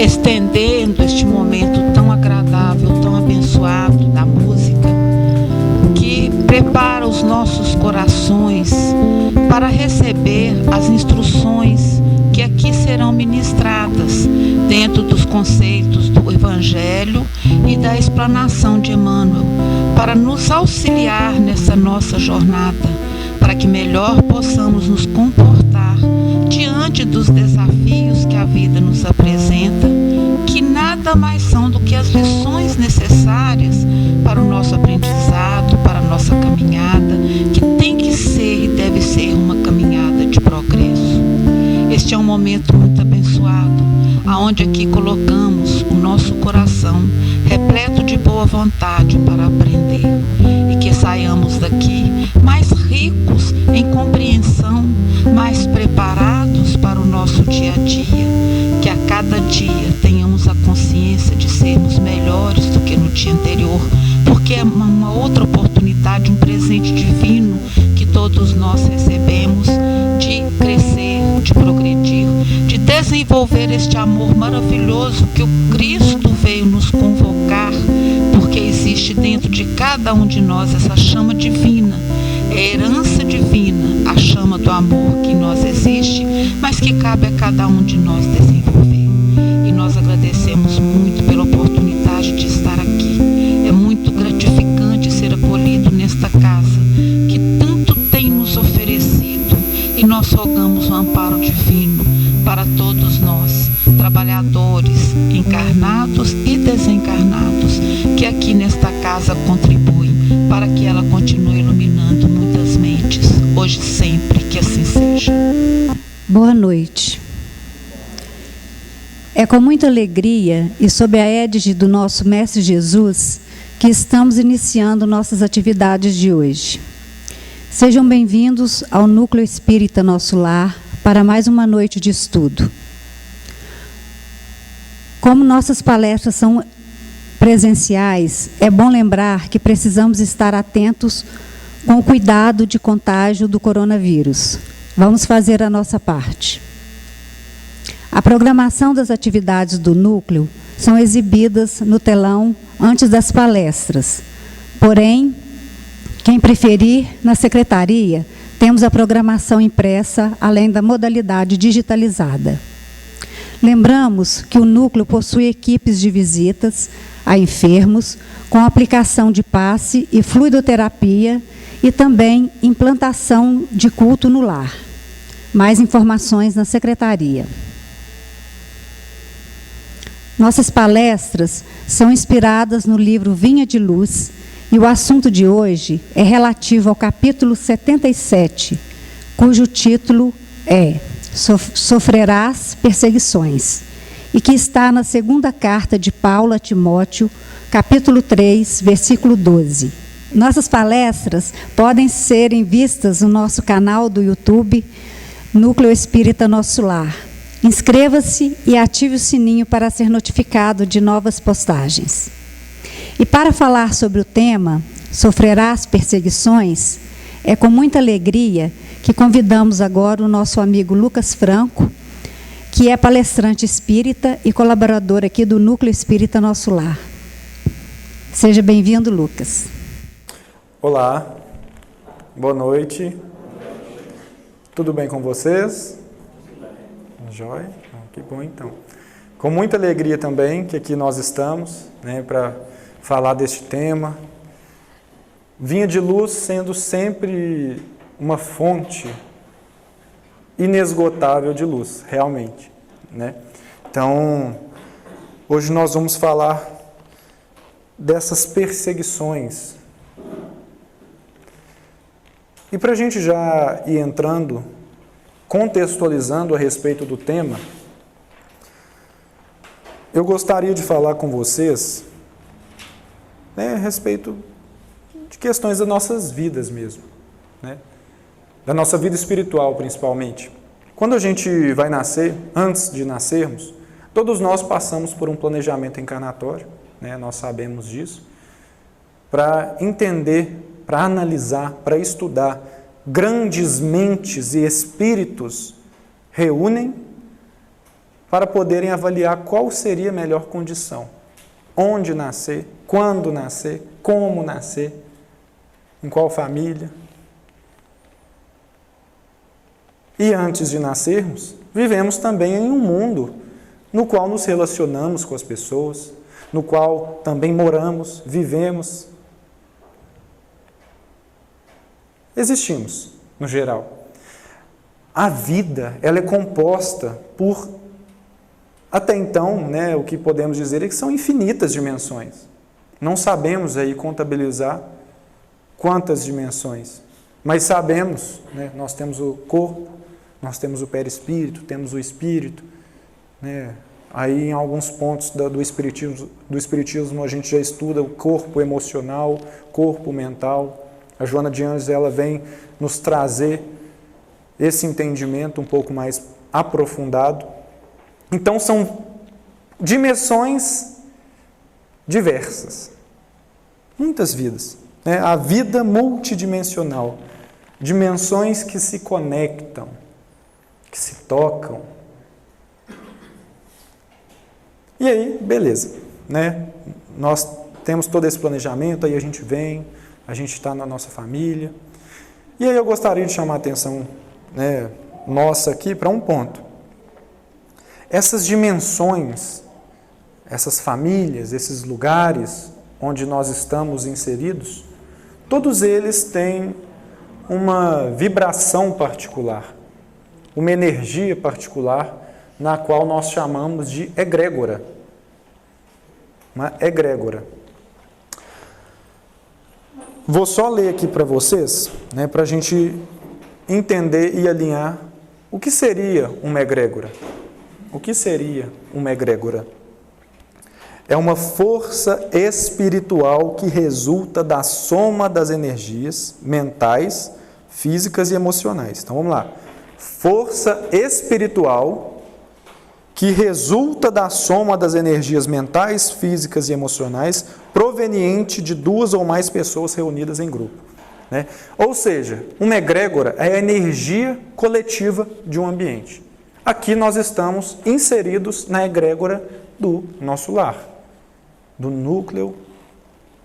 estendendo este momento tão agradável, tão abençoado da música, que prepara os nossos corações para receber as instruções que aqui serão ministradas dentro dos conceitos do Evangelho e da explanação de Emmanuel, para nos auxiliar nessa nossa jornada, para que melhor possamos nos comportar diante dos desafios que a vida nos apresenta, que nada mais são do que as lições necessárias para o nosso aprendizado, para a nossa caminhada, que tem que ser e deve ser uma caminhada de progresso. Este é um momento muito abençoado, aonde aqui colocamos o nosso coração repleto de boa vontade para aprender, e que saiamos daqui mais ricos em compreensão, mais preparados para o nosso dia a dia, que a cada dia tenhamos a consciência de sermos melhores do que no dia anterior, porque é uma outra oportunidade, um presente divino que todos nós recebemos de crescer, de progredir, de desenvolver este amor maravilhoso que o Cristo veio nos convocar, porque existe dentro de cada um de nós essa chama divina, é a herança divina, a chama do amor que em nós existe, mas que cabe a cada um de nós desenvolver. E nós agradecemos muito pela oportunidade de estar aqui. É muito gratificante ser acolhido nesta casa que tanto tem nos oferecido, e nós rogamos um amparo divino para todos nós, trabalhadores, encarnados e desencarnados, que aqui nesta casa contribuem para que ela continue iluminando muitas mentes, hoje e sempre, que assim seja. Boa noite. É com muita alegria e sob a égide do nosso Mestre Jesus que estamos iniciando nossas atividades de hoje. Sejam bem-vindos ao Núcleo Espírita Nosso Lar para mais uma noite de estudo. Como nossas palestras são presenciais, é bom lembrar que precisamos estar atentos com o cuidado de contágio do coronavírus. Vamos fazer a nossa parte. A programação das atividades do núcleo são exibidas no telão antes das palestras. Porém, quem preferir, na secretaria, temos a programação impressa, além da modalidade digitalizada. Lembramos que o núcleo possui equipes de visitas a enfermos, com aplicação de passe e fluidoterapia, e também implantação de culto no lar. Mais informações na secretaria. Nossas palestras são inspiradas no livro Vinha de Luz, e o assunto de hoje é relativo ao capítulo 77, cujo título é Sofrerás Perseguições, e que está na segunda carta de Paulo a Timóteo, capítulo 3, versículo 12. Nossas palestras podem ser vistas no nosso canal do YouTube, Núcleo Espírita Nosso Lar. Inscreva-se e ative o sininho para ser notificado de novas postagens. E para falar sobre o tema, Sofrerás Perseguições, é com muita alegria que convidamos agora o nosso amigo Lucas Franco, que é palestrante espírita e colaborador aqui do Núcleo Espírita Nosso Lar. Seja bem-vindo, Lucas. Olá, boa noite. Tudo bem com vocês? Jóia? Que bom então. Com muita alegria também que aqui nós estamos, para falar deste tema. Vinha de Luz sendo sempre uma fonte inesgotável de luz, realmente, Então, hoje nós vamos falar dessas perseguições. E para a gente já ir entrando, contextualizando a respeito do tema, eu gostaria de falar com vocês a respeito de questões das nossas vidas mesmo, da nossa vida espiritual principalmente. Quando a gente vai nascer, antes de nascermos, todos nós passamos por um planejamento encarnatório, nós sabemos disso, para entender, para analisar, para estudar. Grandes mentes e espíritos reúnem para poderem avaliar qual seria a melhor condição. Onde nascer, quando nascer, como nascer, em qual família. E antes de nascermos, vivemos também em um mundo no qual nos relacionamos com as pessoas, no qual também moramos, vivemos. Existimos, no geral. A vida, ela é composta por, até então, né, o que podemos dizer é que são infinitas dimensões. Não sabemos aí contabilizar quantas dimensões, mas sabemos, né, nós temos o corpo, nós temos o perispírito, temos o espírito, né? Aí em alguns pontos do espiritismo a gente já estuda o corpo emocional, corpo mental. A Joana de Ângeles, ela vem nos trazer esse entendimento um pouco mais aprofundado. Então são dimensões diversas, muitas vidas, né? A vida multidimensional, dimensões que se conectam, que se tocam. E aí, beleza, né? Nós temos todo esse planejamento, aí a gente vem, a gente está na nossa família. E aí eu gostaria de chamar a atenção, né, nossa aqui para um ponto. Essas dimensões, essas famílias, esses lugares onde nós estamos inseridos, todos eles têm uma vibração particular, uma energia particular, na qual nós chamamos de egrégora. Uma egrégora. Vou só ler aqui para vocês, né, para a gente entender e alinhar o que seria uma egrégora. O que seria uma egrégora? É uma força espiritual que resulta da soma das energias mentais, físicas e emocionais. Então vamos lá. Força espiritual que resulta da soma das energias mentais, físicas e emocionais proveniente de duas ou mais pessoas reunidas em grupo, né? Ou seja, uma egrégora é a energia coletiva de um ambiente. Aqui nós estamos inseridos na egrégora do nosso lar, do núcleo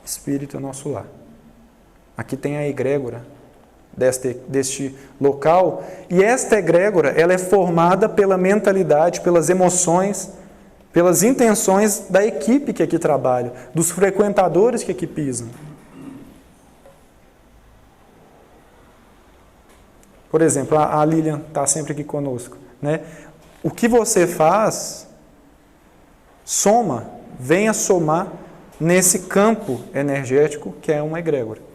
espírito nosso lar. Aqui tem a egrégora deste local, e esta egrégora ela é formada pela mentalidade, pelas emoções, pelas intenções da equipe que aqui trabalha, dos frequentadores que aqui pisam. Por exemplo, a Lilian está sempre aqui conosco, né? O que você faz, venha somar nesse campo energético que é uma egrégora.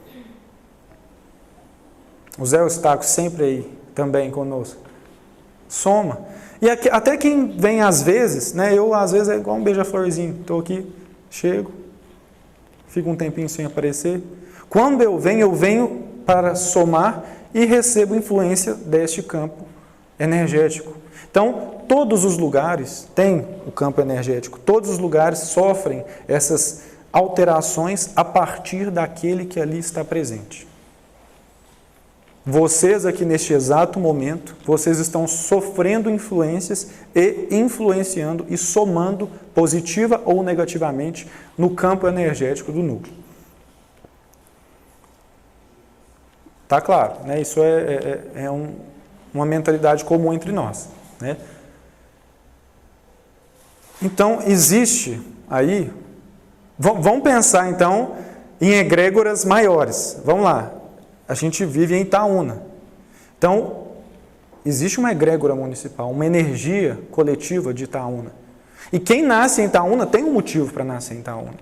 O Zé Eustáquio sempre aí também conosco. Soma. E aqui, até quem vem às vezes, né? Eu às vezes é igual um beija-florzinho. Estou aqui, chego, fico um tempinho sem aparecer. Quando eu venho para somar e recebo influência deste campo energético. Então, todos os lugares têm o campo energético. Todos os lugares sofrem essas alterações a partir daquele que ali está presente. Vocês aqui neste exato momento, vocês estão sofrendo influências e influenciando e somando positiva ou negativamente no campo energético do núcleo. Tá claro, né? Isso é uma mentalidade comum entre nós, né? Então, existe aí, vamos pensar então em egrégoras maiores. Vamos lá. A gente vive em Itaúna. Então, existe uma egrégora municipal, uma energia coletiva de Itaúna. E quem nasce em Itaúna tem um motivo para nascer em Itaúna.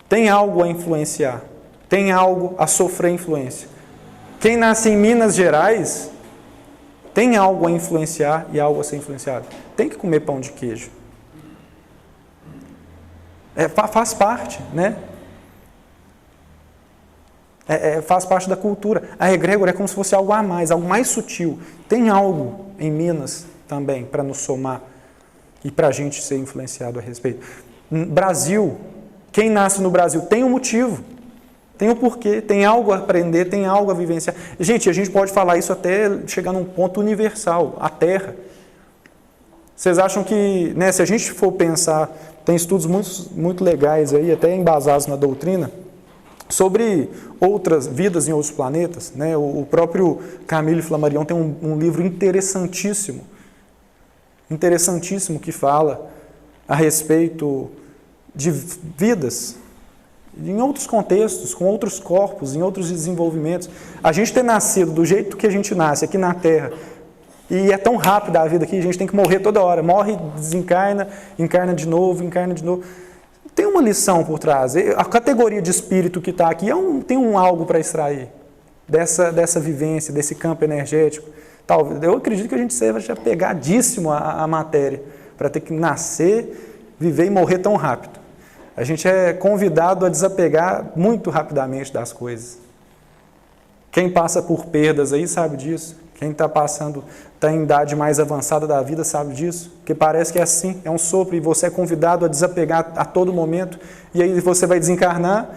Tem algo a influenciar, tem algo a sofrer influência. Quem nasce em Minas Gerais tem algo a influenciar e algo a ser influenciado. Tem que comer pão de queijo. Faz parte, né? Faz parte da cultura. A egrégora é como se fosse algo a mais, algo mais sutil. Tem algo em Minas também para nos somar e para a gente ser influenciado a respeito. Brasil, quem nasce no Brasil tem um motivo, tem um porquê, tem algo a aprender, tem algo a vivenciar. Gente, a gente pode falar isso até chegar num ponto universal, a Terra. Vocês acham que, né, se a gente for pensar, tem estudos muito legais aí, até embasados na doutrina, sobre outras vidas em outros planetas, né? O próprio Camille Flammarion tem um livro interessantíssimo que fala a respeito de vidas em outros contextos, com outros corpos, em outros desenvolvimentos. A gente ter nascido do jeito que a gente nasce aqui na Terra, e é tão rápida a vida aqui, a gente tem que morrer toda hora. Morre, desencarna, encarna de novo. Tem uma lição por trás. A categoria de espírito que está aqui tem algo para extrair dessa vivência, desse campo energético. Eu acredito que a gente seja apegadíssimo à matéria, para ter que nascer, viver e morrer tão rápido. A gente é convidado a desapegar muito rapidamente das coisas. Quem passa por perdas aí sabe disso. Quem está em idade mais avançada da vida sabe disso. Porque parece que é assim, é um sopro, e você é convidado a desapegar a todo momento. E aí você vai desencarnar,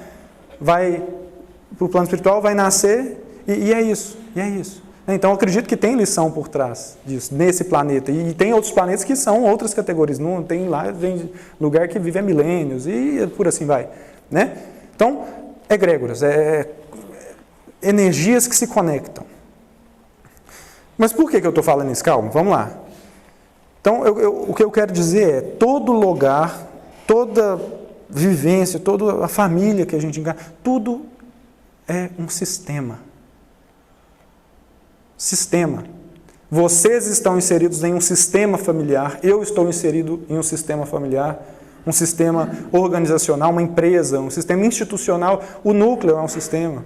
vai para o plano espiritual, vai nascer, e é isso. Então eu acredito que tem lição por trás disso, nesse planeta. E tem outros planetas que são outras categorias. Não tem lá, vem lugar que vive há milênios, e por assim vai. Né? Então, egrégoras, energias que se conectam. Mas por que eu estou falando isso? Calma, vamos lá. Então, o que eu quero dizer é, todo lugar, toda vivência, toda a família que a gente encarna, tudo é um sistema. Sistema. Vocês estão inseridos em um sistema familiar, eu estou inserido em um sistema familiar, um sistema organizacional, uma empresa, um sistema institucional. O núcleo é um sistema.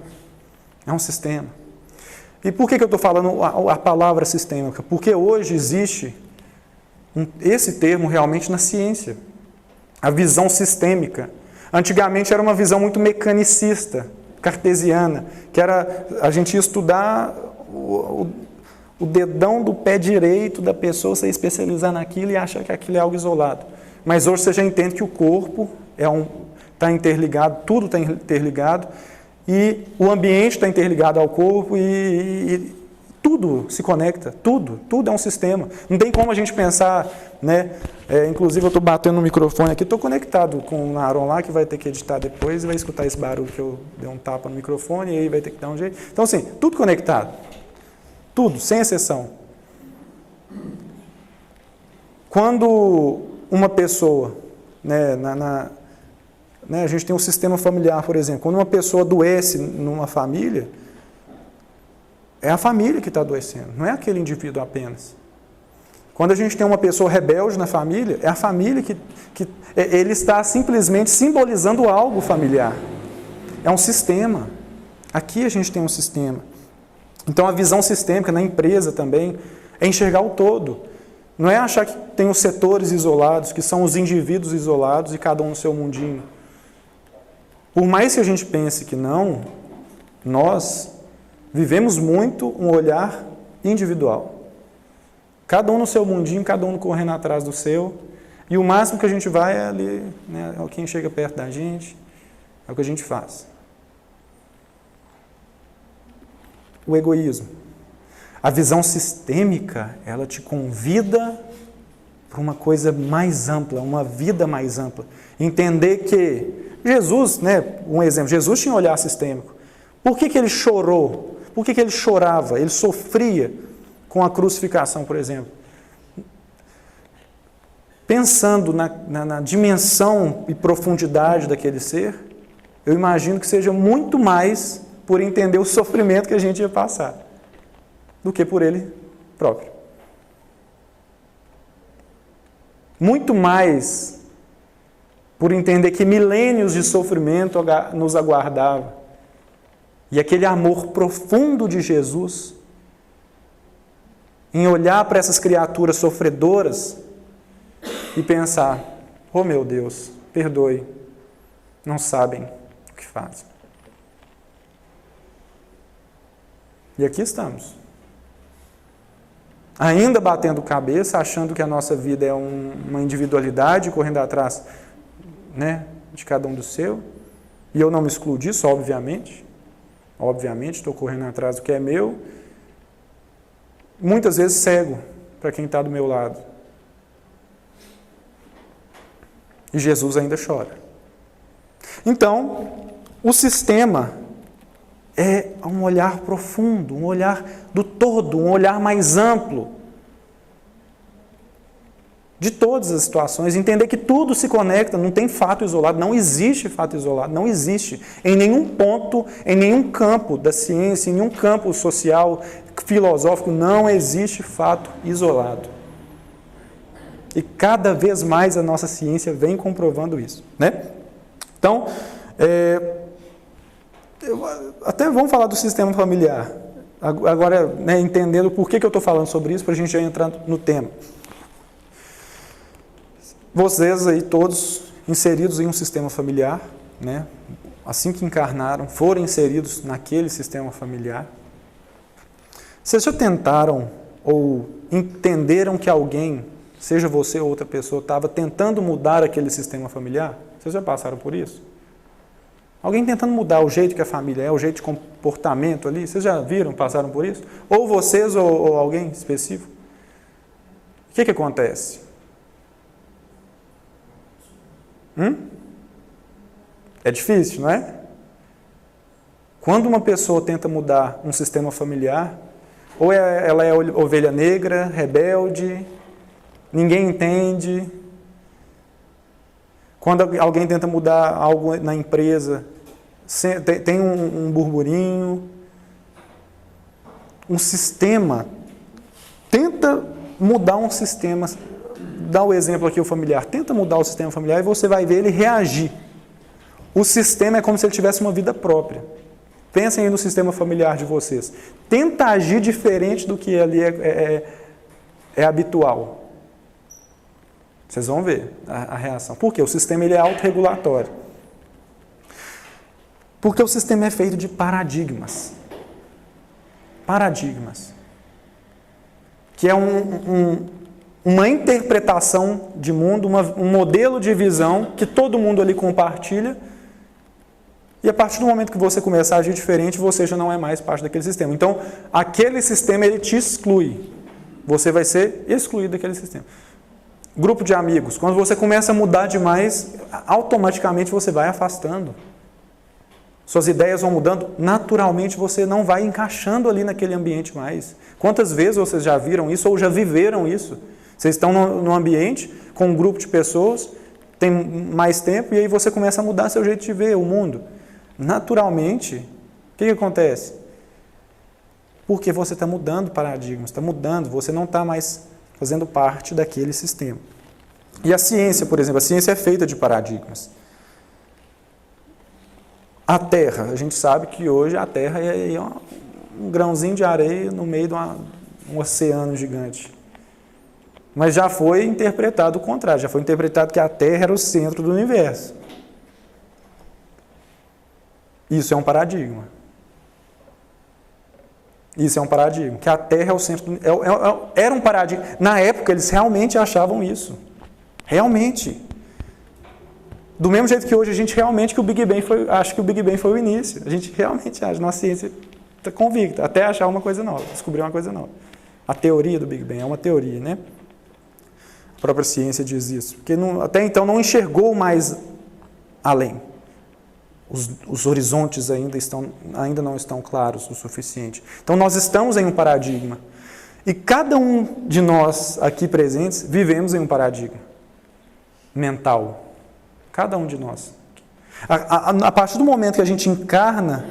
É um sistema. E por que eu estou falando a palavra sistêmica? Porque hoje existe esse termo realmente na ciência. A visão sistêmica. Antigamente era uma visão muito mecanicista, cartesiana, que era a gente ia estudar o dedão do pé direito da pessoa, você especializar naquilo e achar que aquilo é algo isolado. Mas hoje você já entende que o corpo está interligado, tudo está interligado, e o ambiente está interligado ao corpo, e tudo se conecta, tudo é um sistema. Não tem como a gente pensar, né? Inclusive eu estou batendo no microfone aqui, estou conectado com o Aaron lá, que vai ter que editar depois, e vai escutar esse barulho que eu dei um tapa no microfone, e aí vai ter que dar um jeito. Então assim, tudo conectado, tudo, sem exceção. Quando uma pessoa, né, a gente tem um sistema familiar, por exemplo. Quando uma pessoa adoece numa família, é a família que está adoecendo, não é aquele indivíduo apenas. Quando a gente tem uma pessoa rebelde na família, é a família que ele está simplesmente simbolizando algo familiar. É um sistema. Aqui a gente tem um sistema. Então a visão sistêmica na empresa também é enxergar o todo. Não é achar que tem os setores isolados, que são os indivíduos isolados e cada um no seu mundinho. Por mais que a gente pense que não, nós vivemos muito um olhar individual. Cada um no seu mundinho, cada um correndo atrás do seu, e o máximo que a gente vai é ali, né, é quem chega perto da gente, é o que a gente faz. O egoísmo. A visão sistêmica, ela te convida para uma coisa mais ampla, uma vida mais ampla. Entender que Jesus, né, um exemplo, Jesus tinha um olhar sistêmico. Por que ele chorou? Por que ele chorava? Ele sofria com a crucificação, por exemplo. Pensando na dimensão e profundidade daquele ser, eu imagino que seja muito mais por entender o sofrimento que a gente ia passar, do que por ele próprio. Muito mais por entender que milênios de sofrimento nos aguardavam. E aquele amor profundo de Jesus, em olhar para essas criaturas sofredoras e pensar, oh meu Deus, perdoe, não sabem o que fazem. E aqui estamos. Ainda batendo cabeça, achando que a nossa vida é uma individualidade, correndo atrás, né, de cada um do seu. E eu não me excluo disso, obviamente. Obviamente, estou correndo atrás do que é meu. Muitas vezes cego para quem está do meu lado. E Jesus ainda chora. Então, o sistema é um olhar profundo, um olhar do todo, um olhar mais amplo de todas as situações, entender que tudo se conecta, não tem fato isolado, não existe fato isolado, não existe em nenhum ponto, em nenhum campo da ciência, em nenhum campo social, filosófico, não existe fato isolado. E cada vez mais a nossa ciência vem comprovando isso, né? Então, até vamos falar do sistema familiar. Agora, né, entendendo por que eu estou falando sobre isso, para a gente já entrar no tema. Vocês aí todos inseridos em um sistema familiar, né? Assim que encarnaram, foram inseridos naquele sistema familiar. Vocês já tentaram ou entenderam que alguém, seja você ou outra pessoa, estava tentando mudar aquele sistema familiar? Vocês já passaram por isso? Alguém tentando mudar o jeito que a família é, o jeito de comportamento ali? Vocês já viram, passaram por isso? Ou vocês ou alguém específico? O que acontece? É difícil, não é? Quando uma pessoa tenta mudar um sistema familiar, ou ela é ovelha negra, rebelde, ninguém entende. Quando alguém tenta mudar algo na empresa, tem um burburinho. Um sistema, tenta mudar um sistema. Dá o exemplo aqui, o familiar. Tenta mudar o sistema familiar e você vai ver ele reagir. O sistema é como se ele tivesse uma vida própria. Pensem aí no sistema familiar de vocês. Tenta agir diferente do que ali é habitual. Vocês vão ver a reação. Por quê? O sistema ele é autorregulatório. Porque o sistema é feito de paradigmas. Paradigmas. Que é uma interpretação de mundo, um modelo de visão que todo mundo ali compartilha. E a partir do momento que você começar a agir diferente, você já não é mais parte daquele sistema. Então, aquele sistema ele te exclui. Você vai ser excluído daquele sistema. Grupo de amigos. Quando você começa a mudar demais, automaticamente você vai afastando. Suas ideias vão mudando, naturalmente você não vai encaixando ali naquele ambiente mais. Quantas vezes vocês já viram isso ou já viveram isso? Vocês estão num ambiente com um grupo de pessoas, tem mais tempo, e aí você começa a mudar seu jeito de ver o mundo. Naturalmente, o que acontece? Porque você está mudando paradigmas, está mudando, você não está mais fazendo parte daquele sistema. E a ciência, por exemplo, a ciência é feita de paradigmas. A Terra, a gente sabe que hoje a Terra é um grãozinho de areia no meio de um oceano gigante. Mas já foi interpretado o contrário, já foi interpretado que a Terra era o centro do universo. Isso é um paradigma. Isso é um paradigma, que a Terra é o centro do era um paradigma. Na época, eles realmente achavam isso. Realmente. Do mesmo jeito que hoje a gente realmente que o Big Bang acha que o Big Bang foi o início. A gente realmente acha, nossa ciência está convicta, até achar uma coisa nova, descobrir uma coisa nova. A teoria do Big Bang é uma teoria, né? A própria ciência diz isso. Porque até então não enxergou mais além. Os horizontes ainda não estão claros o suficiente. Então nós estamos em um paradigma. E cada um de nós aqui presentes vivemos em um paradigma mental. Cada um de nós. A partir do momento que a gente encarna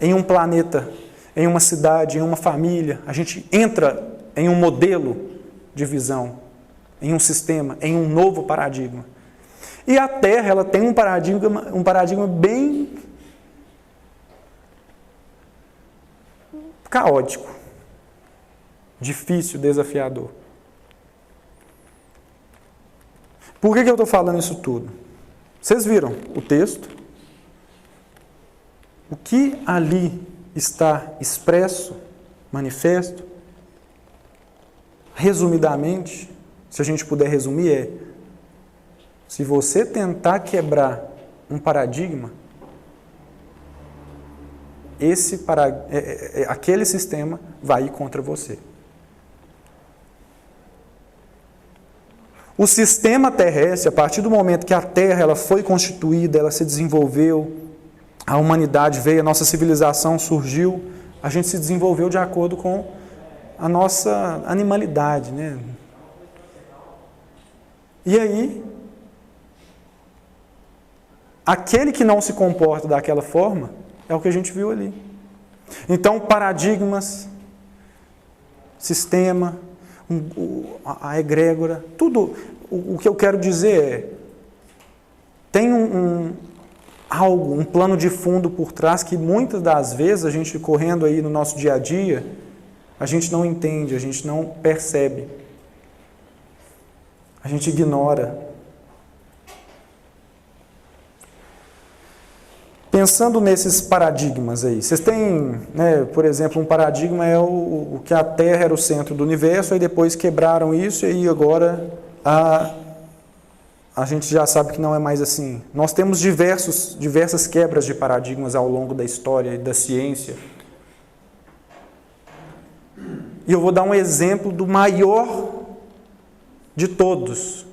em um planeta, em uma cidade, em uma família, a gente entra em um modelo de visão, em um sistema, em um novo paradigma. E a Terra, ela tem um paradigma bem caótico, difícil, desafiador. Por que eu estou falando isso tudo? Vocês viram o texto? O que ali está expresso, manifesto, resumidamente, se a gente puder resumir, se você tentar quebrar um paradigma, aquele sistema vai ir contra você. O sistema terrestre, a partir do momento que a Terra ela foi constituída, ela se desenvolveu, a humanidade veio, a nossa civilização surgiu, a gente se desenvolveu de acordo com a nossa animalidade, né? E aí, aquele que não se comporta daquela forma, é o que a gente viu ali. Então, paradigmas, sistema, a egrégora, tudo. O que eu quero dizer é, tem algo, um plano de fundo por trás que muitas das vezes a gente correndo aí no nosso dia a dia, a gente não entende, a gente não percebe. A gente ignora. Pensando nesses paradigmas aí, vocês têm, né, por exemplo, um paradigma é o que a Terra era o centro do universo, aí depois quebraram isso e aí agora a gente já sabe que não é mais assim. Nós temos diversas quebras de paradigmas ao longo da história e da ciência. E eu vou dar um exemplo do maior de todos,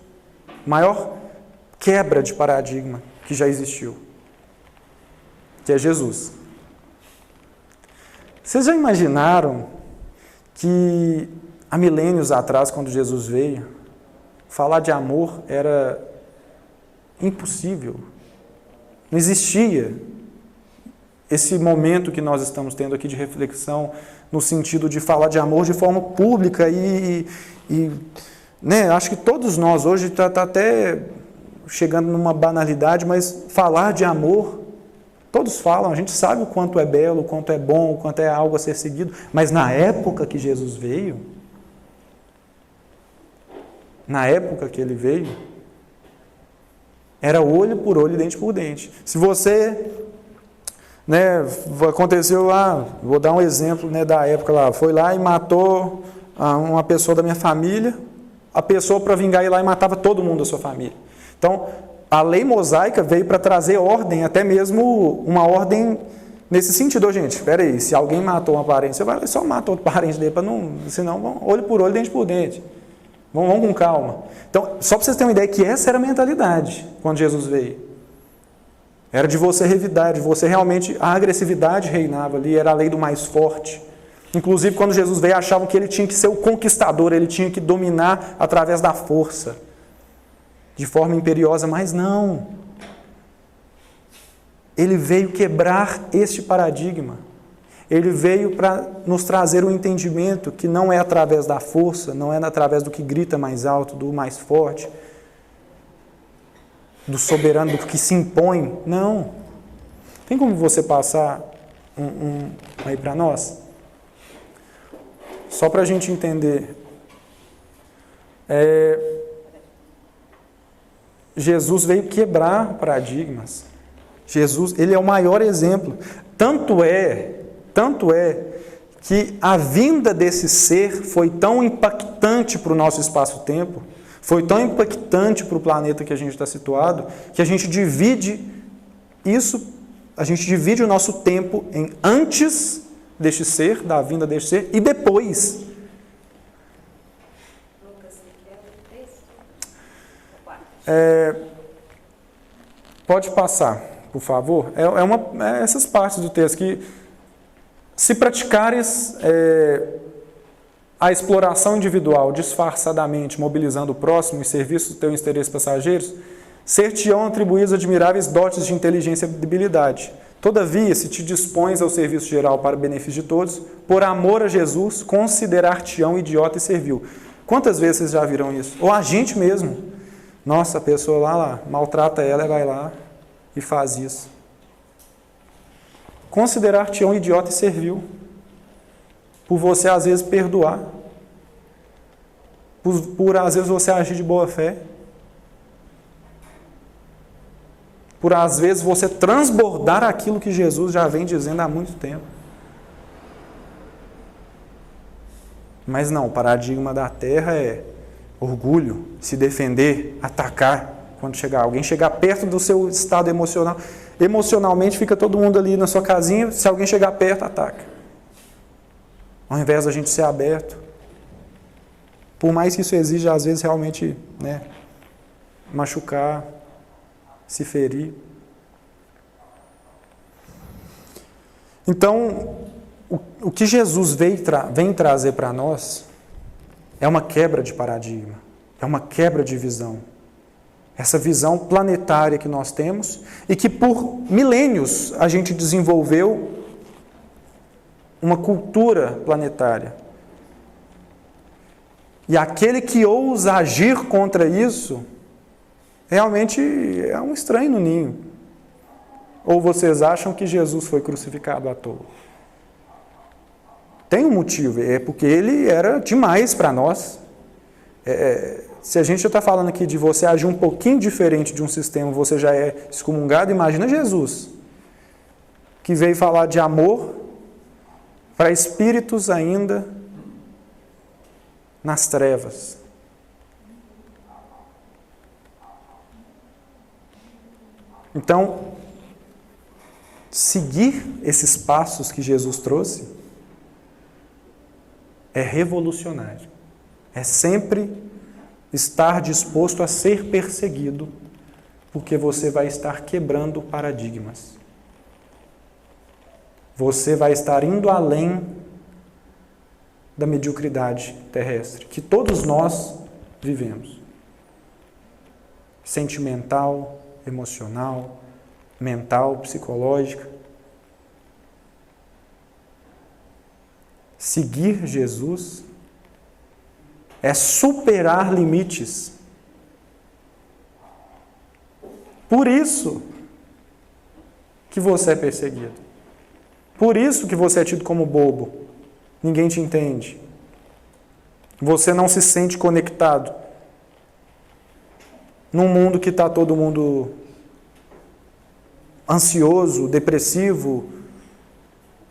maior quebra de paradigma que já existiu, que é Jesus. Vocês já imaginaram que há milênios atrás, quando Jesus veio, falar de amor era impossível? Não existia esse momento que nós estamos tendo aqui de reflexão, no sentido de falar de amor de forma pública né, acho que todos nós hoje está até chegando numa banalidade, mas falar de amor, todos falam, a gente sabe o quanto é belo, o quanto é bom, o quanto é algo a ser seguido, mas na época que Jesus veio, na época que ele veio, era olho por olho e dente por dente. Se você, né, aconteceu lá, vou dar um exemplo, né, da época lá, foi lá e matou uma pessoa da minha família, a pessoa para vingar ia lá e matava todo mundo da sua família. Então, a lei mosaica veio para trazer ordem, até mesmo uma ordem nesse sentido. Gente, espera aí, se alguém matou uma parente, você vai lá e só mata outro parente dele, para não, senão olho por olho, dente por dente. Vamos com calma. Então, só para vocês terem uma ideia que essa era a mentalidade quando Jesus veio. Era de você revidar, de você realmente, a agressividade reinava ali, era a lei do mais forte. Inclusive, quando Jesus veio, achavam que ele tinha que ser o conquistador, ele tinha que dominar através da força, de forma imperiosa, mas não. Ele veio quebrar este paradigma. Ele veio para nos trazer um entendimento que não é através da força, não é através do que grita mais alto, do mais forte, do soberano, do que se impõe. Não. Tem como você passar aí para nós? Só para a gente entender. Jesus veio quebrar paradigmas. Jesus, ele é o maior exemplo. Tanto é que a vinda desse ser foi tão impactante para o nosso espaço-tempo, foi tão impactante para o planeta que a gente está situado, que a gente divide o nosso tempo em antes deste ser, da vinda deste ser, e depois. Pode passar, por favor. Essas partes do texto que, se praticares a exploração individual disfarçadamente, mobilizando o próximo em serviço dos teus interesses passageiros, ser-te-ão atribuídos admiráveis dotes de inteligência e habilidade. Todavia, se te dispões ao serviço geral para o benefício de todos, por amor a Jesus, considerar-te-ão idiota e servil. Quantas vezes vocês já viram isso? Ou a gente mesmo. Nossa, a pessoa lá maltrata ela e vai lá e faz isso. Considerar-te-ão idiota e servil. Por você, às vezes, perdoar. Por às vezes, você agir de boa fé. Por às vezes, você transbordar aquilo que Jesus já vem dizendo há muito tempo. Mas não, o paradigma da terra é orgulho, se defender, atacar. Quando alguém chegar perto do seu estado emocional, emocionalmente fica todo mundo ali na sua casinha, se alguém chegar perto, ataca. Ao invés da gente ser aberto. por mais que isso exija, às vezes, realmente, né, machucar, se ferir. Então, o que Jesus vem trazer para nós é uma quebra de paradigma, é uma quebra de visão. Essa visão planetária que nós temos e que por milênios a gente desenvolveu uma cultura planetária. E aquele que ousa agir contra isso, realmente é um estranho no ninho. Ou vocês acham que Jesus foi crucificado à toa? Tem um motivo, é porque ele era demais para nós. Se a gente está falando aqui de você agir um pouquinho diferente de um sistema, você já é excomungado, imagina Jesus, que veio falar de amor para espíritos ainda nas trevas. Então, seguir esses passos que Jesus trouxe é revolucionário. É sempre estar disposto a ser perseguido, porque você vai estar quebrando paradigmas. Você vai estar indo além da mediocridade terrestre, que todos nós vivemos. Sentimental, emocional, mental, psicológica. Seguir Jesus é superar limites. Por isso que você é perseguido. Por isso que você é tido como bobo. Ninguém te entende. Você não se sente conectado. Num mundo que está todo mundo ansioso, depressivo,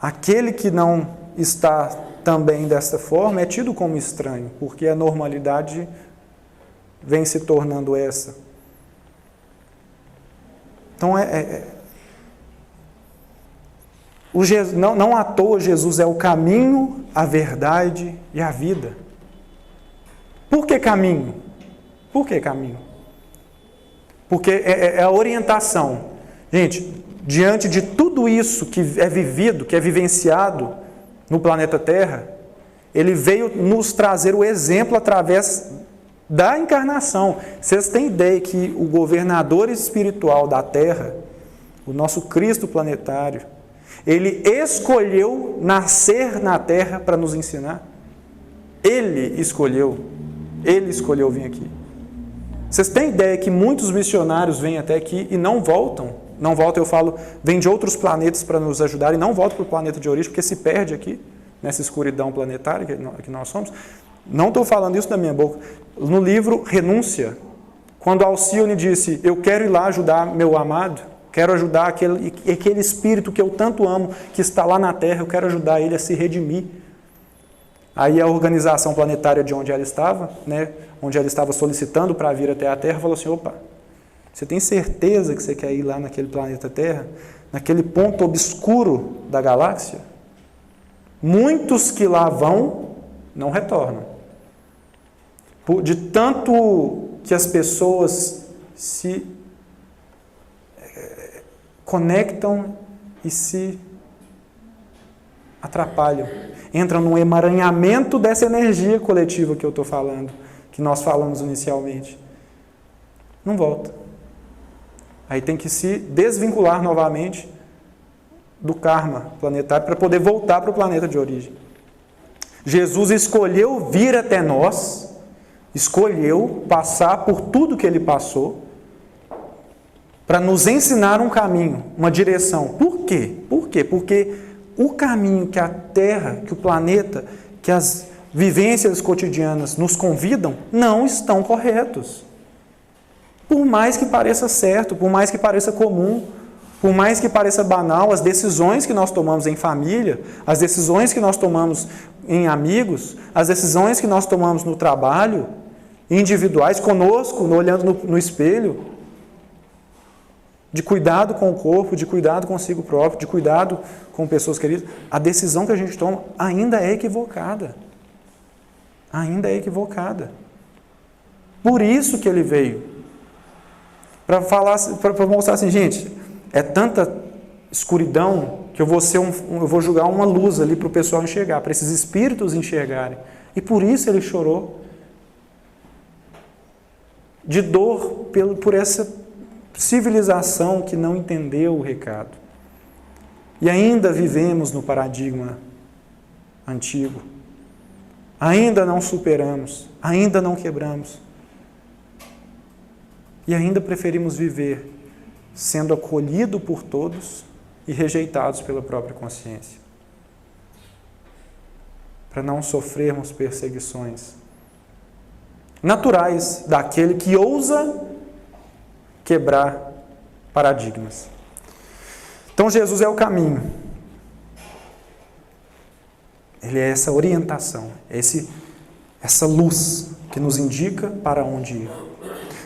aquele que não está também dessa forma é tido como estranho, porque a normalidade vem se tornando essa. Então, não à toa Jesus é o caminho, a verdade e a vida. Por que caminho? Por que caminho? Porque é a orientação. Gente, diante de tudo isso que é vivido, que é vivenciado no planeta Terra, ele veio nos trazer o exemplo através da encarnação. Vocês têm ideia que o governador espiritual da Terra, o nosso Cristo planetário, ele escolheu nascer na Terra para nos ensinar? Ele escolheu vir aqui. Vocês têm ideia que muitos missionários vêm até aqui e não voltam? Não voltam, eu falo, vêm de outros planetas para nos ajudar e não voltam para o planeta de origem, porque se perde aqui, nessa escuridão planetária que nós somos. Não estou falando isso da minha boca. No livro Renúncia, quando Alcione disse, eu quero ir lá ajudar meu amado, quero ajudar aquele espírito que eu tanto amo, que está lá na Terra, eu quero ajudar ele a se redimir. Aí a organização planetária de onde ela estava, né, onde ela estava solicitando para vir até a Terra, falou assim, opa, você tem certeza que você quer ir lá naquele planeta Terra? Naquele ponto obscuro da galáxia? Muitos que lá vão, não retornam. De tanto que as pessoas se conectam e se atrapalham. Entram num emaranhamento dessa energia coletiva que eu estou falando, que nós falamos inicialmente. Não volta. Aí tem que se desvincular novamente do karma planetário para poder voltar para o planeta de origem. Jesus escolheu vir até nós, escolheu passar por tudo que ele passou, para nos ensinar um caminho, uma direção. Por quê? Por quê? Porque o caminho que a Terra, que o planeta, que as vivências cotidianas nos convidam, não estão corretos. Por mais que pareça certo, por mais que pareça comum, por mais que pareça banal, as decisões que nós tomamos em família, as decisões que nós tomamos em amigos, as decisões que nós tomamos no trabalho, individuais, conosco, olhando no espelho, de cuidado com o corpo, de cuidado consigo próprio, de cuidado com pessoas queridas, a decisão que a gente toma ainda é equivocada. ainda é equivocada. Por isso que ele veio. Para mostrar assim, gente, é tanta escuridão que eu vou jogar uma luz ali para o pessoal enxergar, para esses espíritos enxergarem. E por isso ele chorou. De dor por essa civilização que não entendeu o recado. E ainda vivemos no paradigma antigo. Ainda não superamos, ainda não quebramos. E ainda preferimos viver sendo acolhido por todos e rejeitados pela própria consciência. Para não sofrermos perseguições naturais daquele que ousa quebrar paradigmas. Então Jesus é o caminho. Ele é essa orientação, essa luz que nos indica para onde ir.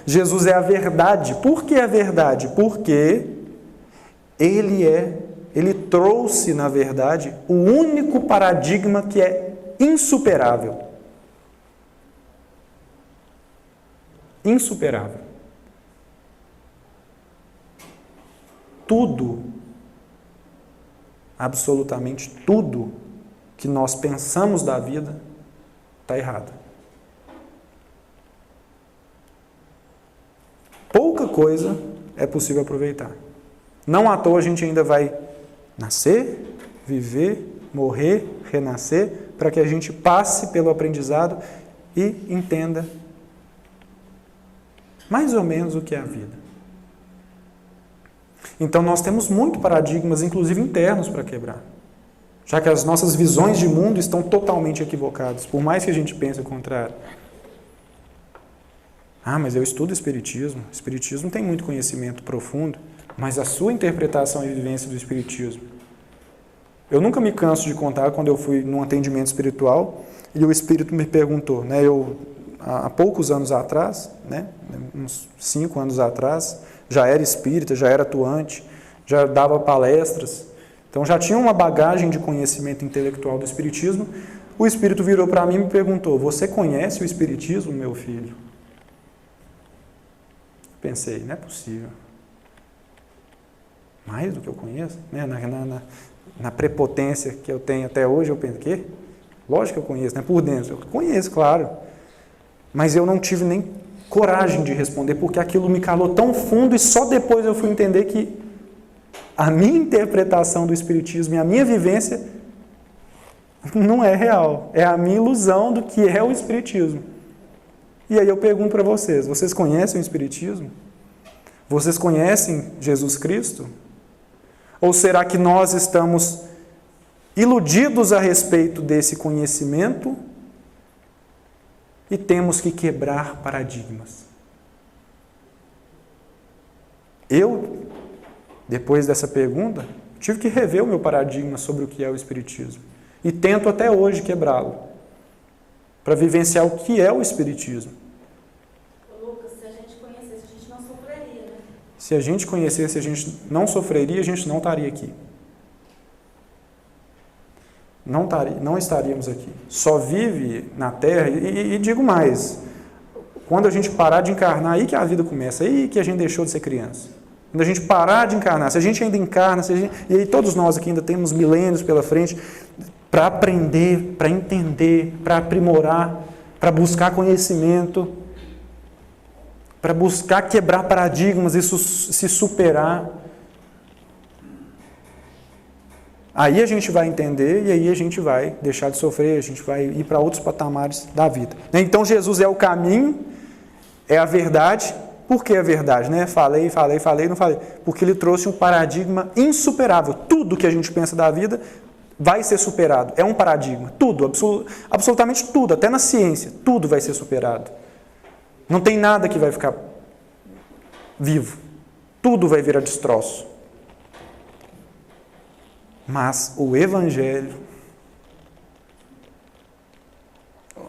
Jesus é a verdade. Por que a verdade? Porque ele trouxe, na verdade, o único paradigma que é insuperável. Insuperável. Tudo, absolutamente tudo que nós pensamos da vida está errado. Pouca coisa é possível aproveitar. Não à toa a gente ainda vai nascer, viver, morrer, renascer, para que a gente passe pelo aprendizado e entenda mais ou menos o que é a vida. Então nós temos muitos paradigmas, inclusive internos, para quebrar. Já que as nossas visões de mundo estão totalmente equivocadas, por mais que a gente pense o contrário. Ah, mas eu estudo Espiritismo. O Espiritismo tem muito conhecimento profundo, mas a sua interpretação e vivência do Espiritismo. Eu nunca me canso de contar quando eu fui num atendimento espiritual e o Espírito me perguntou, né, há poucos anos atrás, né, uns 5 anos atrás, já era espírita, já era atuante, já dava palestras, então já tinha uma bagagem de conhecimento intelectual do Espiritismo. O Espírito virou para mim e me perguntou, você conhece o Espiritismo, meu filho? Pensei, não é possível. Mais do que eu conheço? Né? Na prepotência que eu tenho até hoje, eu penso, quê? Lógico que eu conheço, né? Por dentro. Eu conheço, claro. Mas eu não tive nem coragem de responder, porque aquilo me calou tão fundo e só depois eu fui entender que a minha interpretação do Espiritismo e a minha vivência não é real. É a minha ilusão do que é o Espiritismo. E aí eu pergunto para vocês, vocês conhecem o Espiritismo? Vocês conhecem Jesus Cristo? Ou será que nós estamos iludidos a respeito desse conhecimento e temos que quebrar paradigmas? Eu, depois dessa pergunta, tive que rever o meu paradigma sobre o que é o Espiritismo. E tento até hoje quebrá-lo, para vivenciar o que é o Espiritismo. Lucas, se a gente conhecesse, a gente não sofreria, né? Se a gente conhecesse, a gente não sofreria, a gente não estaria aqui. Não estaríamos aqui. Só vive na Terra, e digo mais, quando a gente parar de encarnar, aí que a vida começa, aí que a gente deixou de ser criança. Quando a gente parar de encarnar, se a gente ainda encarna, e aí todos nós aqui ainda temos milênios pela frente, para aprender, para entender, para aprimorar, para buscar conhecimento, para buscar quebrar paradigmas e se superar. Aí a gente vai entender e aí a gente vai deixar de sofrer, a gente vai ir para outros patamares da vida. Então Jesus é o caminho, é a verdade. Por que a verdade? Né? Falei, não falei. Porque ele trouxe um paradigma insuperável. Tudo que a gente pensa da vida vai ser superado. É um paradigma. Tudo, absolutamente tudo, até na ciência, tudo vai ser superado. Não tem nada que vai ficar vivo. Tudo vai virar destroço. Mas o Evangelho...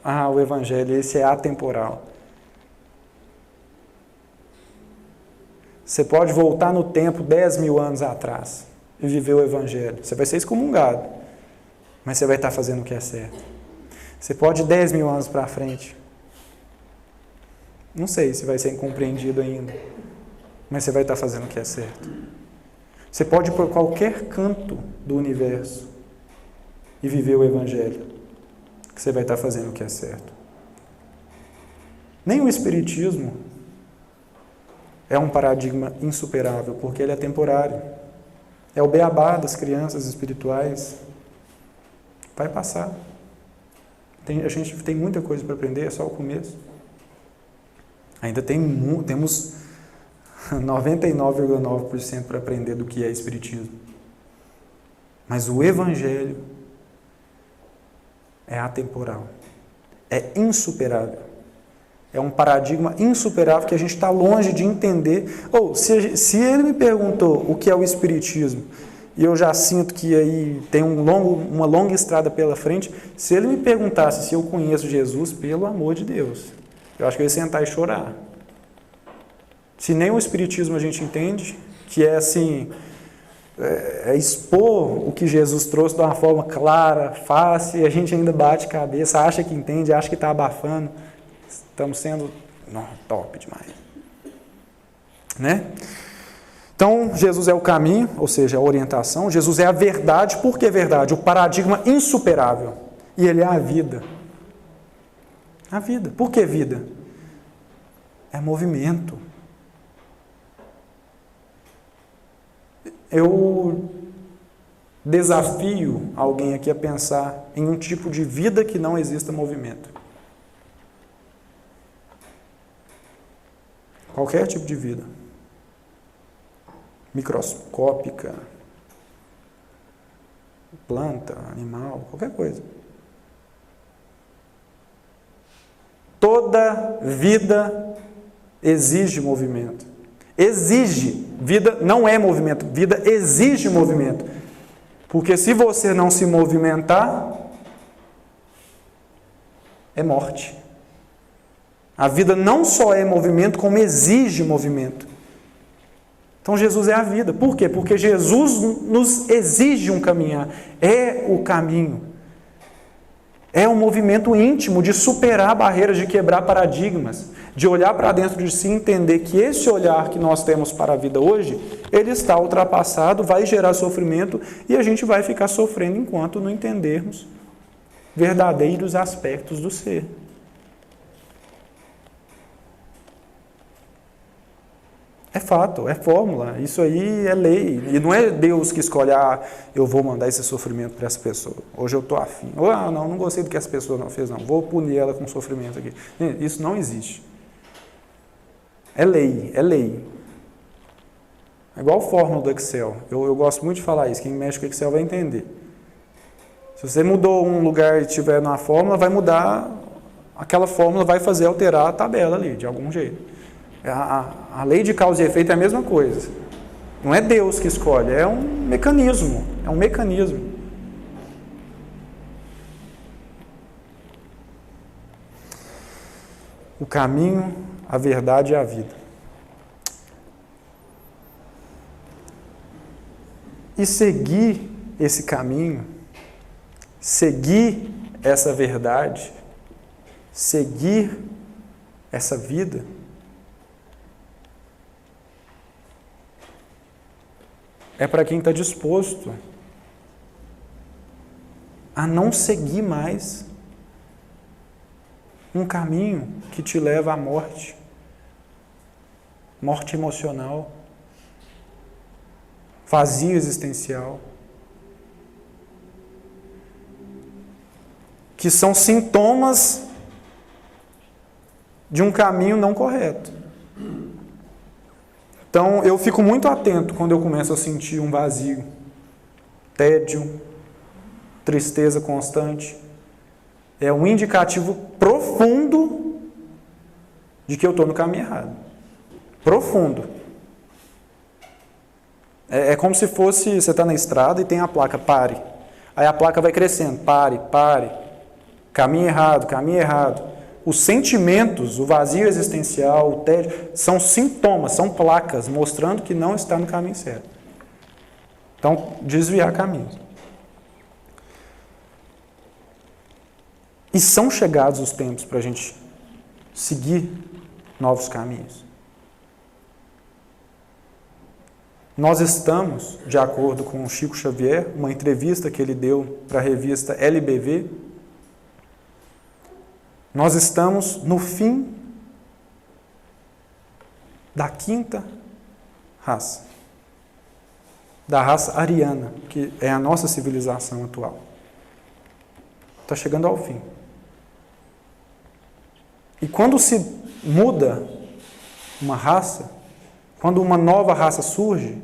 o Evangelho, esse é atemporal. Você pode voltar no tempo 10 mil anos atrás e viver o Evangelho. Você vai ser excomungado, mas você vai estar fazendo o que é certo. Você pode ir 10 mil anos para frente. Não sei se vai ser incompreendido ainda, mas você vai estar fazendo o que é certo. Você pode ir por qualquer canto do universo e viver o Evangelho, que você vai estar fazendo o que é certo. Nem o Espiritismo é um paradigma insuperável, porque ele é temporário. É o beabá das crianças espirituais. Vai passar. A gente tem muita coisa para aprender, é só o começo. Ainda temos 99,9% para aprender do que é Espiritismo. Mas o Evangelho é atemporal. É insuperável. É um paradigma insuperável que a gente está longe de entender. Se ele me perguntou o que é o Espiritismo, e eu já sinto que aí tem uma longa estrada pela frente, se ele me perguntasse se eu conheço Jesus, pelo amor de Deus, eu acho que eu ia sentar e chorar. Se nem o Espiritismo a gente entende, que é assim, expor o que Jesus trouxe de uma forma clara, fácil, e a gente ainda bate cabeça, acha que entende, acha que está abafando. Estamos sendo top demais. Né? Então, Jesus é o caminho, ou seja, a orientação. Jesus é a verdade. Por que verdade? O paradigma insuperável. E ele é a vida. A vida. Por que vida? É movimento. Eu desafio alguém aqui a pensar em um tipo de vida que não exista movimento. Qualquer tipo de vida. Microscópica, planta, animal, qualquer coisa. Toda vida exige movimento. Exige. Vida não é movimento. Vida exige movimento. Porque se você não se movimentar, é morte. A vida não só é movimento, como exige movimento. Então Jesus é a vida. Por quê? Porque Jesus nos exige um caminhar. É o caminho. É um movimento íntimo de superar barreiras, de quebrar paradigmas, de olhar para dentro de si e entender que esse olhar que nós temos para a vida hoje, ele está ultrapassado, vai gerar sofrimento e a gente vai ficar sofrendo enquanto não entendermos verdadeiros aspectos do ser. É fato, é fórmula, isso aí é lei. E não é Deus que escolhe, eu vou mandar esse sofrimento para essa pessoa. Hoje eu estou afim. Ou, não gostei do que essa pessoa não fez, não. Vou punir ela com sofrimento aqui. Isso não existe. É lei, é lei. É igual a fórmula do Excel. Eu gosto muito de falar isso, quem mexe com o Excel vai entender. Se você mudou um lugar e estiver na fórmula, vai mudar, aquela fórmula vai fazer alterar a tabela ali, de algum jeito. A lei de causa e efeito é a mesma coisa. Não é Deus que escolhe, é um mecanismo. É um mecanismo. O caminho, a verdade e a vida. E seguir esse caminho, seguir essa verdade, seguir essa vida, é para quem está disposto a não seguir mais um caminho que te leva à morte, morte emocional, vazio existencial, que são sintomas de um caminho não correto. Então, eu fico muito atento quando eu começo a sentir um vazio, tédio, tristeza constante. É um indicativo profundo de que eu estou no caminho errado. Profundo. É como se fosse, você está na estrada e tem a placa, pare. Aí a placa vai crescendo, pare, pare. Caminho errado, caminho errado. Os sentimentos, o vazio existencial, o tédio, são sintomas, são placas mostrando que não está no caminho certo. Então, desviar caminhos. E são chegados os tempos para a gente seguir novos caminhos. Nós estamos, de acordo com o Chico Xavier, uma entrevista que ele deu para a revista LBV, nós estamos no fim da quinta raça, da raça ariana, que é a nossa civilização atual. Está chegando ao fim. E quando se muda uma raça, quando uma nova raça surge,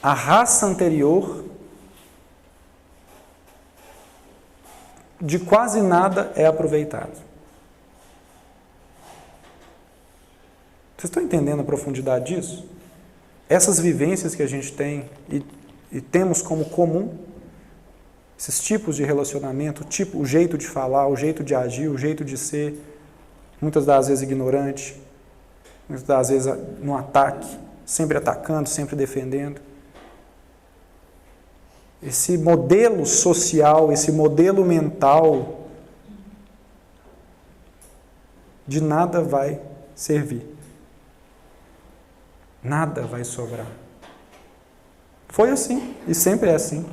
a raça anterior de quase nada é aproveitada. Vocês estão entendendo a profundidade disso? Essas vivências que a gente tem e temos como comum, esses tipos de relacionamento, o jeito de falar, o jeito de agir, o jeito de ser, muitas das vezes ignorante, muitas das vezes no ataque, sempre atacando, sempre defendendo. Esse modelo social, esse modelo mental, de nada vai servir. Nada vai sobrar. Foi assim, e sempre é assim.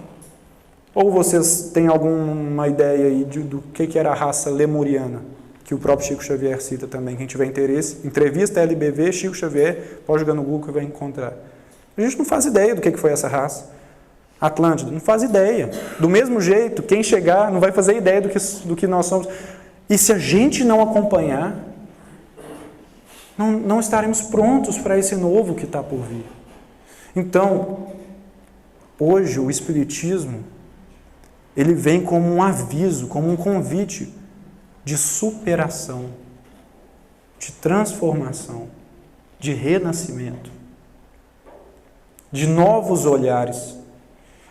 Ou vocês têm alguma ideia aí do que era a raça lemuriana, que o próprio Chico Xavier cita também, quem tiver interesse, entrevista LBV, Chico Xavier, pode jogar no Google que vai encontrar. A gente não faz ideia do que foi essa raça. Atlântida, não faz ideia. Do mesmo jeito, quem chegar não vai fazer ideia do que nós somos. E se a gente não acompanhar, não estaremos prontos para esse novo que está por vir. Então, hoje o Espiritismo, ele vem como um aviso, como um convite de superação, de transformação, de renascimento, de novos olhares,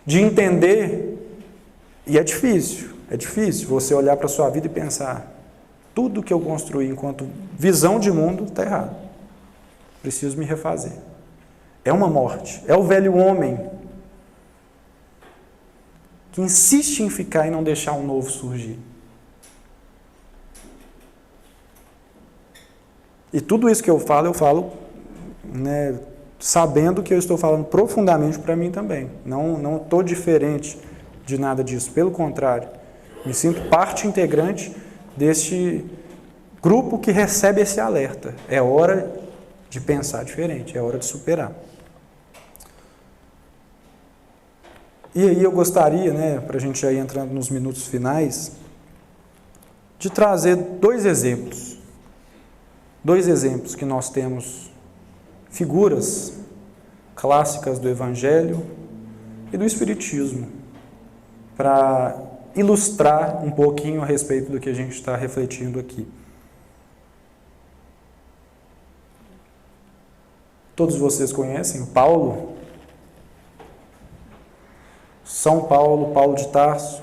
de entender, e é difícil você olhar para a sua vida e pensar, tudo que eu construí enquanto visão de mundo está errado, preciso me refazer. É uma morte, é o velho homem que insiste em ficar e não deixar um novo surgir. E tudo isso que eu falo, né, sabendo que eu estou falando profundamente para mim também. Não estou diferente de nada disso, pelo contrário. Me sinto parte integrante deste grupo que recebe esse alerta. É hora de pensar diferente, é hora de superar. E aí eu gostaria, né, para a gente já ir entrando nos minutos finais, de trazer dois exemplos que nós temos, figuras clássicas do Evangelho e do Espiritismo, para ilustrar um pouquinho a respeito do que a gente está refletindo aqui. Todos vocês conhecem Paulo, São Paulo, Paulo de Tarso.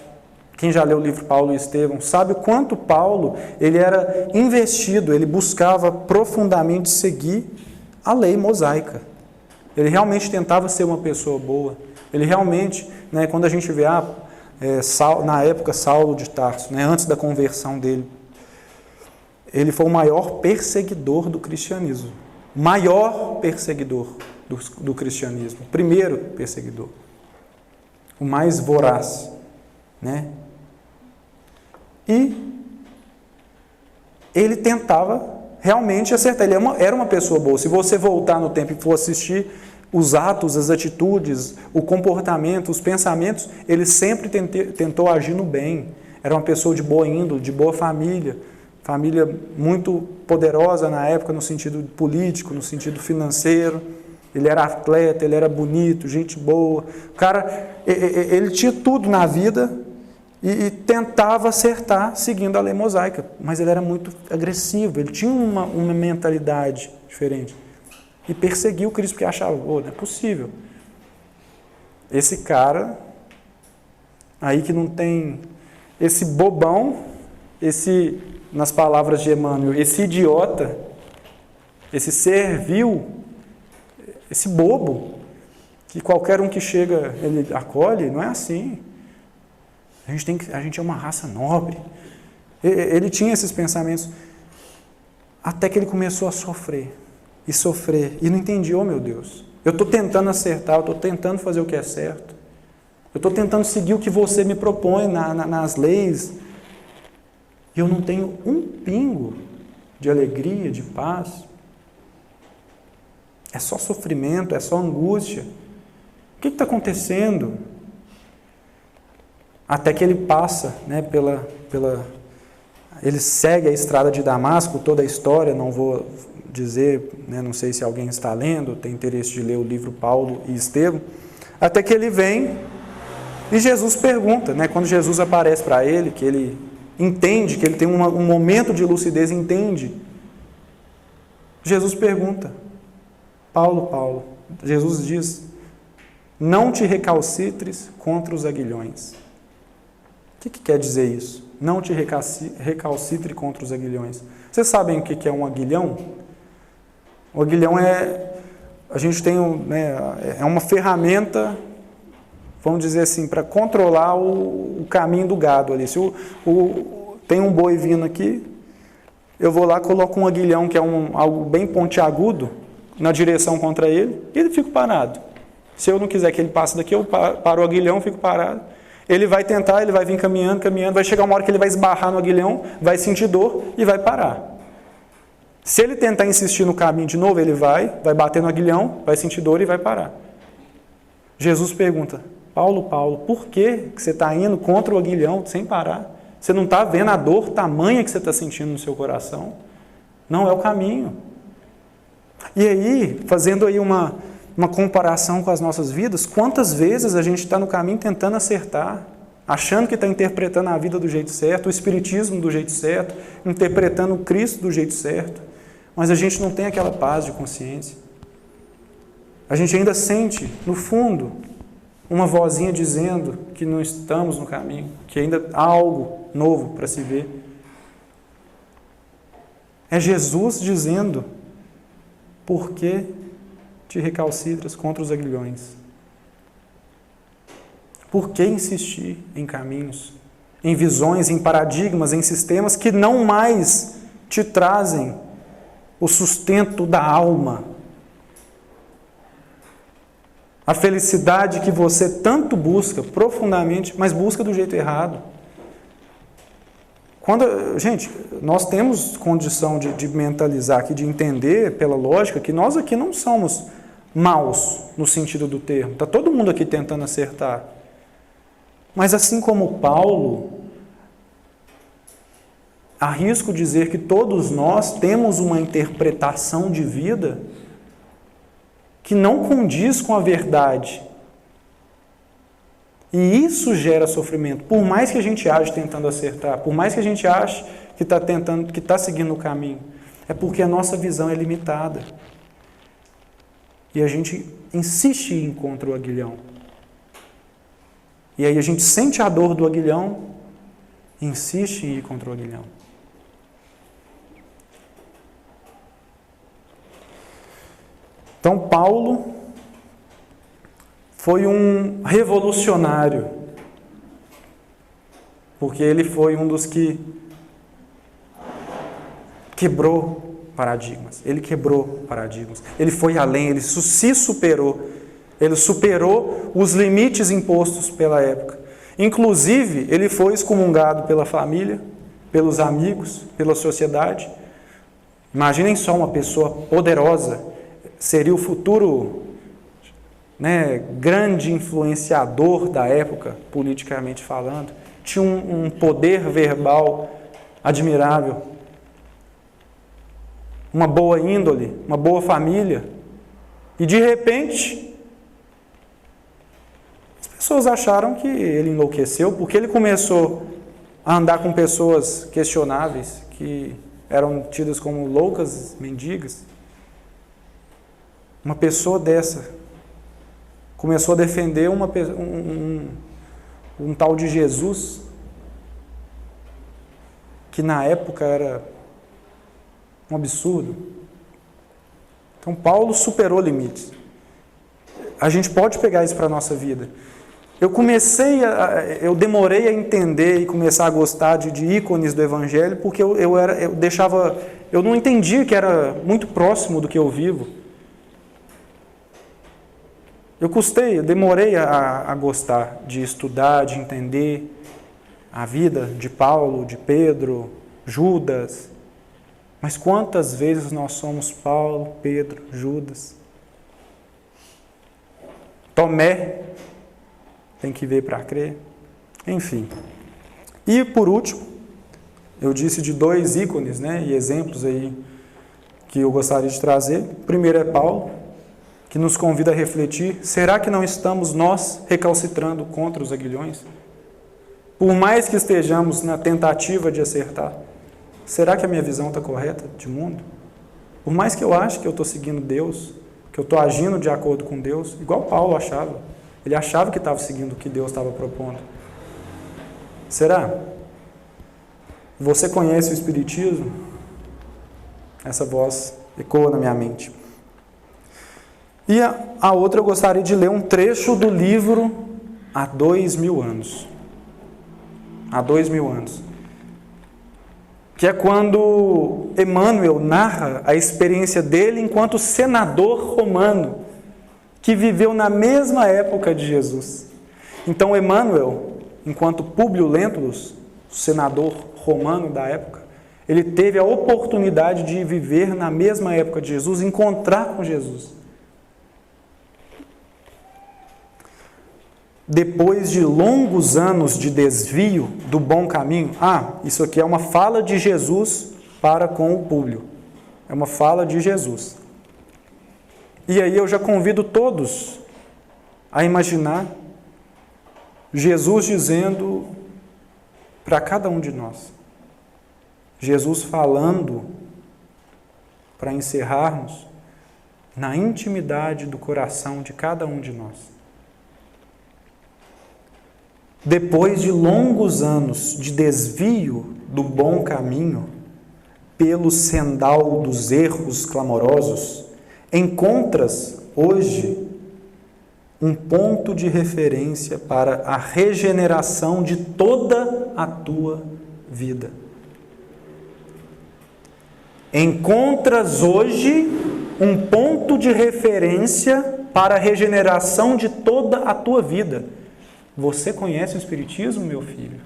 Quem já leu o livro Paulo e Estevão sabe o quanto Paulo ele era investido, ele buscava profundamente seguir a lei mosaica. Ele realmente tentava ser uma pessoa boa. Ele realmente, né, quando a gente vê, na época Saulo de Tarso, né, antes da conversão dele, ele foi o maior perseguidor do cristianismo. Maior perseguidor do cristianismo. O primeiro perseguidor. O mais voraz, né? E ele tentava realmente acertar. Ele era uma pessoa boa. Se você voltar no tempo e for assistir os atos, as atitudes, o comportamento, os pensamentos, ele sempre tentou agir no bem. Era uma pessoa de boa índole, de boa família muito poderosa na época no sentido político, no sentido financeiro. Ele era atleta, ele era bonito, gente boa. O cara, ele tinha tudo na vida e tentava acertar seguindo a lei mosaica, mas ele era muito agressivo, ele tinha uma mentalidade diferente. E perseguiu Cristo, porque achava, não é possível. Esse cara aí que não tem, esse bobão, nas palavras de Emmanuel, esse idiota, esse servil, esse bobo, que qualquer um que chega, ele acolhe, não é assim. A gente é uma raça nobre, Ele tinha esses pensamentos, até que ele começou a sofrer, e não entendia, oh meu Deus, eu estou tentando acertar, eu estou tentando fazer o que é certo, eu estou tentando seguir o que você me propõe nas leis, e eu não tenho um pingo de alegria, de paz. É só sofrimento, é só angústia. O que está acontecendo? Até que ele passa, né, ele segue a estrada de Damasco, toda a história, não vou dizer, né, não sei se alguém está lendo, tem interesse de ler o livro Paulo e Estevão, até que ele vem e Jesus pergunta, né, quando Jesus aparece para ele, que ele entende, que ele tem um momento de lucidez, entende, Jesus pergunta, Paulo, Paulo, Jesus diz, não te recalcitres contra os aguilhões. O que quer dizer isso? Não te recalcitre contra os aguilhões. Vocês sabem o que é um aguilhão? O aguilhão a gente tem, né, é uma ferramenta, vamos dizer assim, para controlar o caminho do gado ali. Se tem um boi vindo aqui, eu vou lá, coloco um aguilhão, que é algo bem pontiagudo, na direção contra ele, e ele fica parado. Se eu não quiser que ele passe daqui, eu paro o aguilhão, fico parado. Ele vai tentar, ele vai vir caminhando, vai chegar uma hora que ele vai esbarrar no aguilhão, vai sentir dor e vai parar. Se ele tentar insistir no caminho de novo, ele vai bater no aguilhão, vai sentir dor e vai parar. Jesus pergunta, Paulo, Paulo, por que você está indo contra o aguilhão sem parar? Você não está vendo a dor tamanha que você está sentindo no seu coração? Não é o caminho. E aí, fazendo aí uma comparação com as nossas vidas, quantas vezes a gente está no caminho tentando acertar, achando que está interpretando a vida do jeito certo, o espiritismo do jeito certo, interpretando o Cristo do jeito certo, mas a gente não tem aquela paz de consciência. A gente ainda sente, no fundo, uma vozinha dizendo que não estamos no caminho, que ainda há algo novo para se ver. É Jesus dizendo, por que te recalcitras contra os aguilhões? Por que insistir em caminhos, em visões, em paradigmas, em sistemas que não mais te trazem o sustento da alma? A felicidade que você tanto busca profundamente, mas busca do jeito errado. Gente, nós temos condição de mentalizar aqui, de entender pela lógica que nós aqui não somos maus no sentido do termo. Está todo mundo aqui tentando acertar. Mas assim como Paulo, arrisco dizer que todos nós temos uma interpretação de vida que não condiz com a verdade. E isso gera sofrimento. Por mais que a gente age tentando acertar, por mais que a gente ache que está seguindo o caminho, é porque a nossa visão é limitada. E a gente insiste em ir contra o aguilhão. E aí a gente sente a dor do aguilhão e insiste em ir contra o aguilhão. Então, Paulo foi um revolucionário, porque ele foi um dos que quebrou paradigmas. Ele quebrou paradigmas. Ele foi além, ele se superou. Ele superou os limites impostos pela época. Inclusive, ele foi excomungado pela família, pelos amigos, pela sociedade. Imaginem só uma pessoa poderosa, seria o futuro, né, grande influenciador da época, politicamente falando. Tinha um poder verbal admirável, uma boa índole, uma boa família. E de repente, as pessoas acharam que ele enlouqueceu, porque ele começou a andar com pessoas questionáveis, que eram tidas como loucas, mendigas. Uma pessoa dessa começou a defender um tal de Jesus, que na época era um absurdo. Então Paulo superou limites. A gente pode pegar isso para a nossa vida. eu demorei a entender e começar a gostar de ícones do Evangelho, porque eu não entendia que era muito próximo do que eu vivo. Eu demorei a gostar de estudar, de entender a vida de Paulo, de Pedro, Judas. Mas quantas vezes nós somos Paulo, Pedro, Judas? Tomé, tem que ver para crer. Enfim. E por último, eu disse de 2 ícones, né, e exemplos aí que eu gostaria de trazer. O primeiro é Paulo, que nos convida a refletir: será que não estamos nós recalcitrando contra os aguilhões? Por mais que estejamos na tentativa de acertar, será que a minha visão está correta de mundo? Por mais que eu ache que eu estou seguindo Deus, que eu estou agindo de acordo com Deus, igual Paulo achava. Ele achava que estava seguindo o que Deus estava propondo. Será? Você conhece o Espiritismo? Essa voz ecoa na minha mente. E a outra eu gostaria de ler um trecho do livro Há 2000 anos. Há 2000 anos. Que é quando Emmanuel narra a experiência dele enquanto senador romano, que viveu na mesma época de Jesus. Então Emmanuel, enquanto Públio Lentulus, senador romano da época, ele teve a oportunidade de viver na mesma época de Jesus, encontrar com Jesus. Depois de longos anos de desvio do bom caminho, isso aqui é uma fala de Jesus para com o Públio. É uma fala de Jesus. E aí eu já convido todos a imaginar Jesus dizendo para cada um de nós. Jesus falando, para encerrarmos, na intimidade do coração de cada um de nós. Depois de longos anos de desvio do bom caminho, pelo sendal dos erros clamorosos, encontras hoje um ponto de referência para a regeneração de toda a tua vida. Encontras hoje um ponto de referência para a regeneração de toda a tua vida. Você conhece o Espiritismo, meu filho?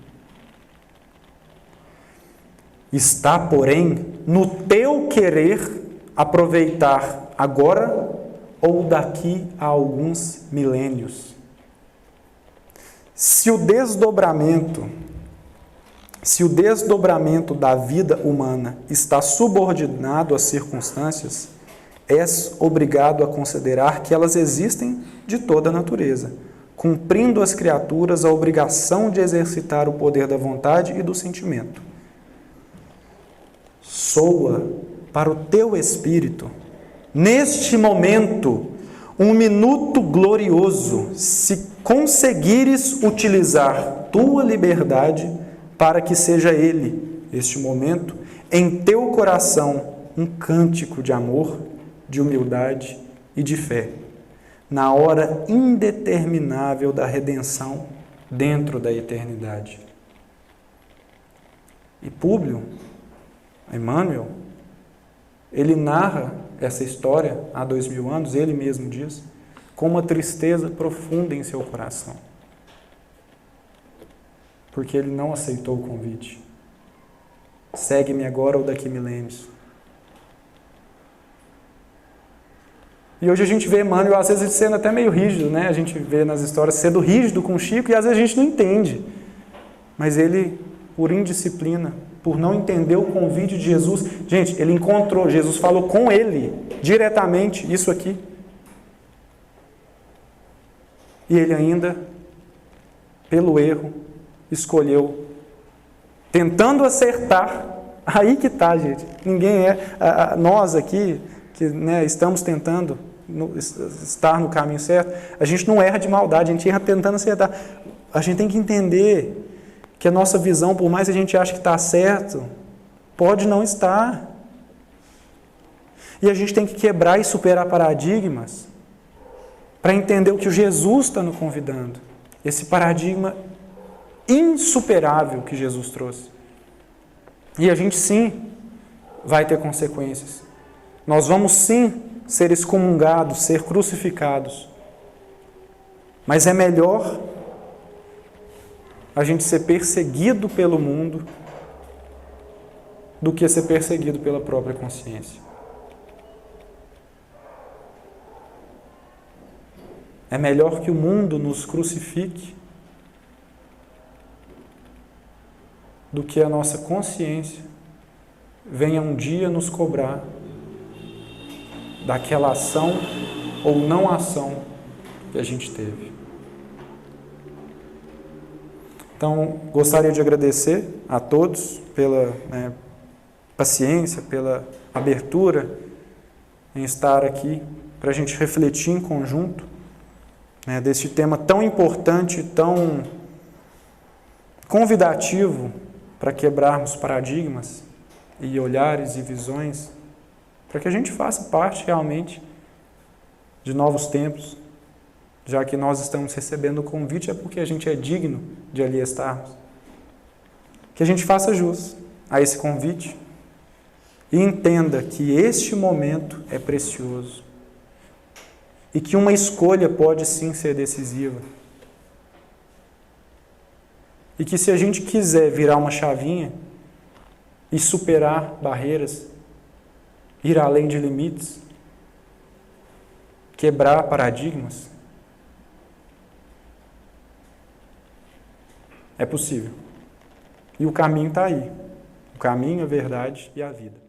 Está, porém, no teu querer aproveitar agora ou daqui a alguns milênios. Se o desdobramento da vida humana está subordinado às circunstâncias, és obrigado a considerar que elas existem de toda a natureza, cumprindo as criaturas a obrigação de exercitar o poder da vontade e do sentimento. Soa para o teu espírito, neste momento, um minuto glorioso, se conseguires utilizar tua liberdade para que seja ele, este momento, em teu coração, um cântico de amor, de humildade e de fé, na hora indeterminável da redenção dentro da eternidade. E Públio, Emmanuel, ele narra essa história há 2000 anos, ele mesmo diz, com uma tristeza profunda em seu coração. Porque ele não aceitou o convite. Segue-me agora ou daqui milênios. E hoje a gente vê Emmanuel, às vezes, sendo até meio rígido, né? A gente vê nas histórias sendo rígido com Chico e às vezes a gente não entende. Mas ele, por indisciplina, por não entender o convite de Jesus, gente, ele encontrou, Jesus falou com ele, diretamente, isso aqui. E ele ainda, pelo erro, escolheu, tentando acertar, aí que está, gente. Ninguém nós aqui, que estamos tentando estar no caminho certo, a gente não erra de maldade, a gente erra tentando acertar. A gente tem que entender que a nossa visão, por mais que a gente ache que está certo, pode não estar. E a gente tem que quebrar e superar paradigmas para entender o que o Jesus está nos convidando. esse paradigma insuperável que Jesus trouxe. E a gente sim vai ter consequências. Nós vamos sim ser excomungados, ser crucificados. Mas é melhor a gente ser perseguido pelo mundo do que ser perseguido pela própria consciência. É melhor que o mundo nos crucifique do que a nossa consciência venha um dia nos cobrar daquela ação ou não ação que a gente teve. Então, gostaria de agradecer a todos pela paciência, pela abertura em estar aqui para a gente refletir em conjunto deste tema tão importante, tão convidativo para quebrarmos paradigmas e olhares e visões, para que a gente faça parte realmente de novos tempos, já que nós estamos recebendo o convite, é porque a gente é digno de ali estarmos. Que a gente faça jus a esse convite e entenda que este momento é precioso e que uma escolha pode sim ser decisiva. E que se a gente quiser virar uma chavinha e superar barreiras, ir além de limites, quebrar paradigmas, é possível. E o caminho está aí. O caminho, a verdade e a vida.